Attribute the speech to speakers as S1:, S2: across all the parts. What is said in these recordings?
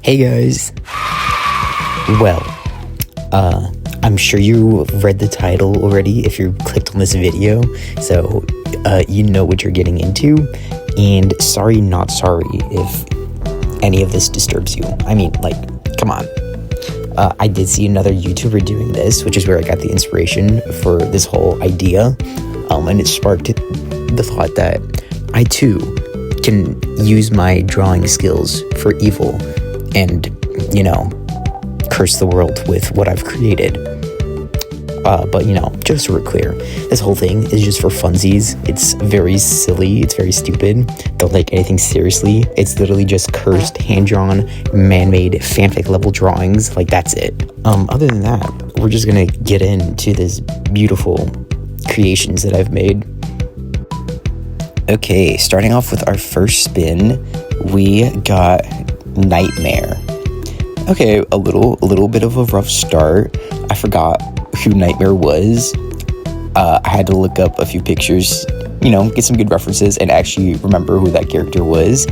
S1: Hey guys. Well, I'm sure you read the title already if you clicked on this video, so you know what you're getting into, and sorry not sorry if any of this disturbs you. I mean, like, come on. I did see another YouTuber doing this, which is where I got the inspiration for this whole idea, and it sparked the thought that I too can use my drawing skills for evil and, you know, curse the world with what I've created. But, you know, just so we're clear, this whole thing is just for funsies. It's very silly. It's very stupid. Don't take anything seriously. It's literally just cursed, hand-drawn, man-made, fanfic-level drawings. Like, that's it. Other than that, we're just gonna get into this beautiful creations that I've made. Okay, starting off with our first spin, we got Nightmare. Okay, a little bit of a rough start. I forgot who Nightmare was. I had to look up a few pictures, you know, get some good references and actually remember who that character was.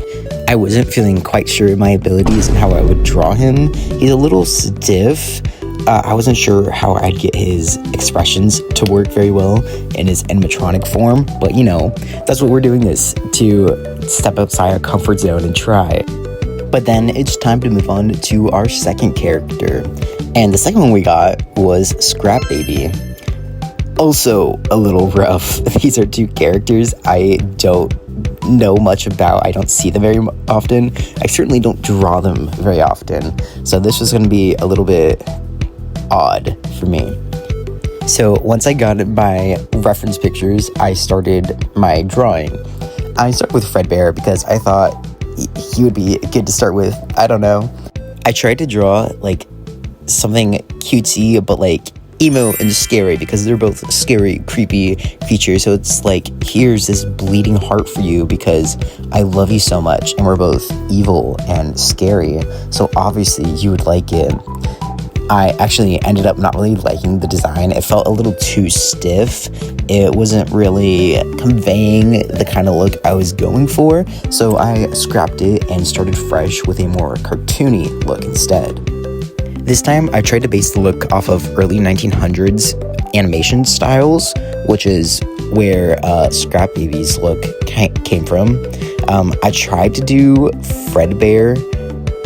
S1: I wasn't feeling quite sure of my abilities and how I would draw him. He's a little stiff. I wasn't sure how I'd get his expressions to work very well in his animatronic form, but you know, that's what we're doing this, to step outside our comfort zone and try. But then it's time to move on to our second character. And the second one we got was Scrap Baby. Also a little rough. These are two characters I don't know much about. I don't see them very often. I certainly don't draw them very often. So this was going to be a little bit odd for me. So once I got my reference pictures, I started my drawing. I started with Fredbear because I thought he would be good to start with. I don't know. I tried to draw like something cutesy but like emo and scary because they're both scary, creepy features. So it's like, here's this bleeding heart for you because I love you so much and we're both evil and scary, so obviously you would like it. I actually ended up not really liking the design. It felt a little too stiff. It wasn't really conveying the kind of look I was going for, so I scrapped it and started fresh with a more cartoony look instead. This time, I tried to base the look off of early 1900s animation styles, which is where Scrap Baby's look came from. I tried to do Fredbear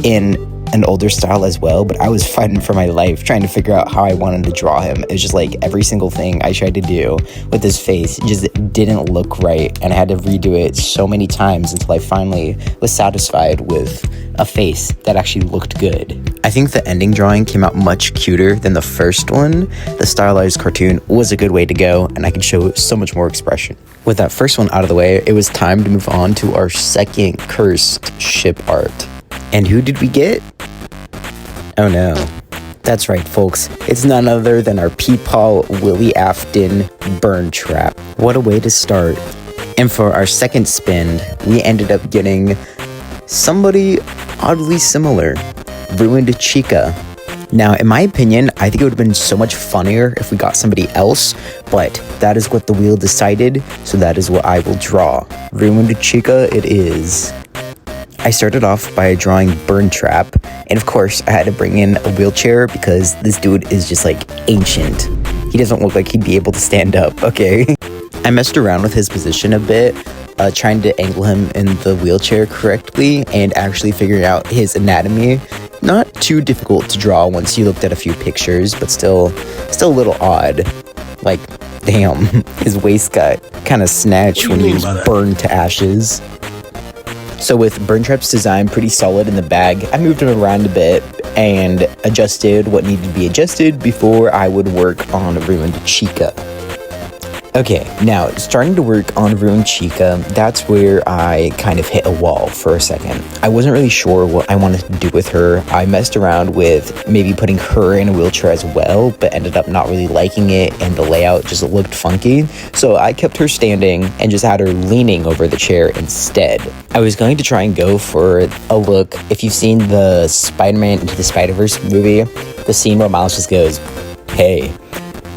S1: in an older style as well, but I was fighting for my life trying to figure out how I wanted to draw him. It was just like every single thing I tried to do with his face just didn't look right, and I had to redo it so many times until I finally was satisfied with a face that actually looked good. I think the ending drawing came out much cuter than the first one. The stylized cartoon was a good way to go, and I could show so much more expression. With that first one out of the way, it was time to move on to our second cursed ship art. And who did we get? Oh no. That's right, folks. It's none other than our Peepaw Willie Afton Burntrap. What a way to start. And for our second spin, we ended up getting somebody oddly similar. Ruined Chica. Now, in my opinion, I think it would have been so much funnier if we got somebody else, but that is what the wheel decided, so that is what I will draw. Ruined Chica it is. I started off by drawing Burntrap, and of course I had to bring in a wheelchair because this dude is just like ancient. He doesn't look like he'd be able to stand up, okay? I messed around with his position a bit, trying to angle him in the wheelchair correctly and actually figuring out his anatomy. Not too difficult to draw once you looked at a few pictures, but still a little odd. Like, damn, his waist got kind of snatched when he was burned to ashes. So with Burntrap's design pretty solid in the bag, I moved him around a bit and adjusted what needed to be adjusted before I would work on Ruined Chica. Okay, now starting to work on Ruined Chica, that's where I kind of hit a wall for a second. I wasn't really sure what I wanted to do with her. I messed around with maybe putting her in a wheelchair as well, but ended up not really liking it, and the layout just looked funky. So I kept her standing and just had her leaning over the chair instead. I was going to try and go for a look. If you've seen the Spider-Man Into the Spider-Verse movie, the scene where Miles just goes, "Hey."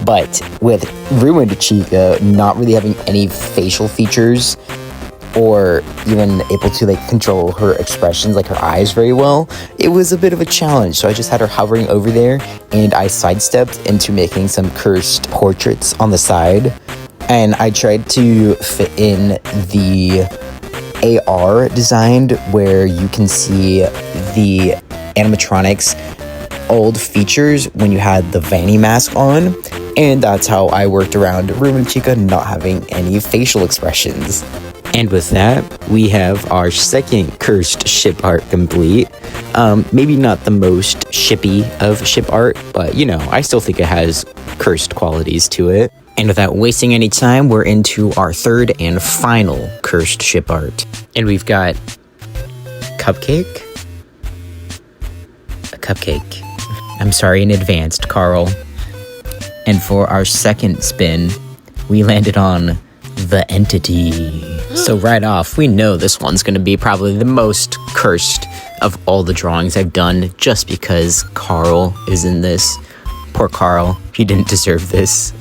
S1: But with Ruined Chica not really having any facial features, or even able to like control her expressions, like her eyes very well. It was a bit of a challenge, so I just had her hovering over there, and I sidestepped into making some cursed portraits on the side, and I tried to fit in the AR designed where you can see the animatronics old features when you had the Vanny mask on, and that's how I worked around Room and Chica not having any facial expressions. And with that, we have our second cursed ship art complete. Maybe not the most shippy of ship art, but you know, I still think it has cursed qualities to it. And without wasting any time, we're into our third and final cursed ship art. And we've got Cupcake? A cupcake. I'm sorry in advance, Carl. And for our second spin, we landed on the Entity. So right off, we know this one's gonna be probably the most cursed of all the drawings I've done, just because Carl is in this. Poor Carl, he didn't deserve this.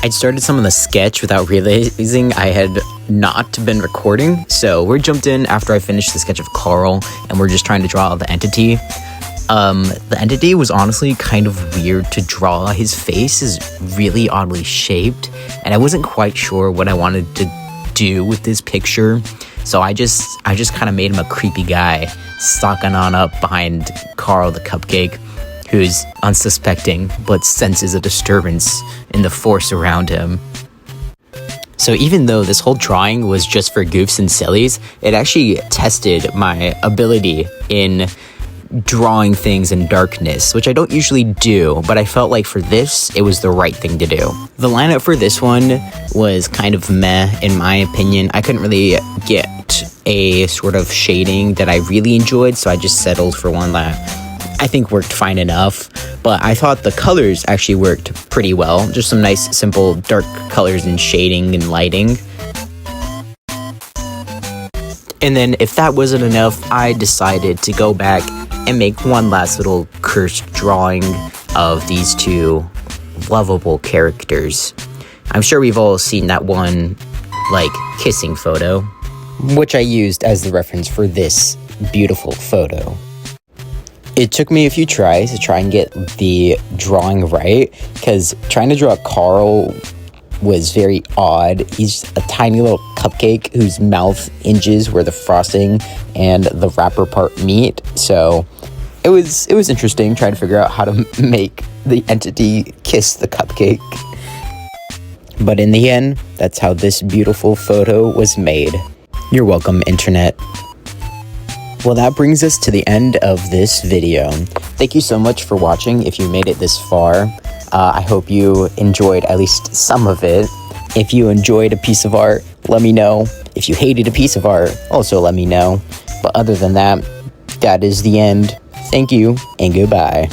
S1: I'd started some of the sketch without realizing I had not been recording, so we're jumped in after I finished the sketch of Carl, and we're just trying to draw the Entity. The Entity was honestly kind of weird to draw. His face is really oddly shaped, and I wasn't quite sure what I wanted to do with this picture, so I just kind of made him a creepy guy stalking on up behind Carl the Cupcake, who's unsuspecting but senses a disturbance in the force around him. So even though this whole drawing was just for goofs and sillies, it actually tested my ability in drawing things in darkness, which I don't usually do, but I felt like for this, it was the right thing to do. The lineup for this one was kind of meh, in my opinion. I couldn't really get a sort of shading that I really enjoyed, so I just settled for one that I think worked fine enough, but I thought the colors actually worked pretty well. Just some nice, simple, dark colors and shading and lighting. And then if that wasn't enough, I decided to go back and make one last little cursed drawing of these two lovable characters. I'm sure we've all seen that one, like, kissing photo, which I used as the reference for this beautiful photo. It took me a few tries to try and get the drawing right, because trying to draw Carl was very odd. He's a tiny little cupcake whose mouth hinges where the frosting and the wrapper part meet, so it was interesting trying to figure out how to make the Entity kiss the cupcake. But in the end, that's how this beautiful photo was made. You're welcome, internet. Well, that brings us to the end of this video. Thank you so much for watching if you made it this far. I hope you enjoyed at least some of it. If you enjoyed a piece of art, let me know. If you hated a piece of art, also let me know. But other than that, that is the end. Thank you, and goodbye.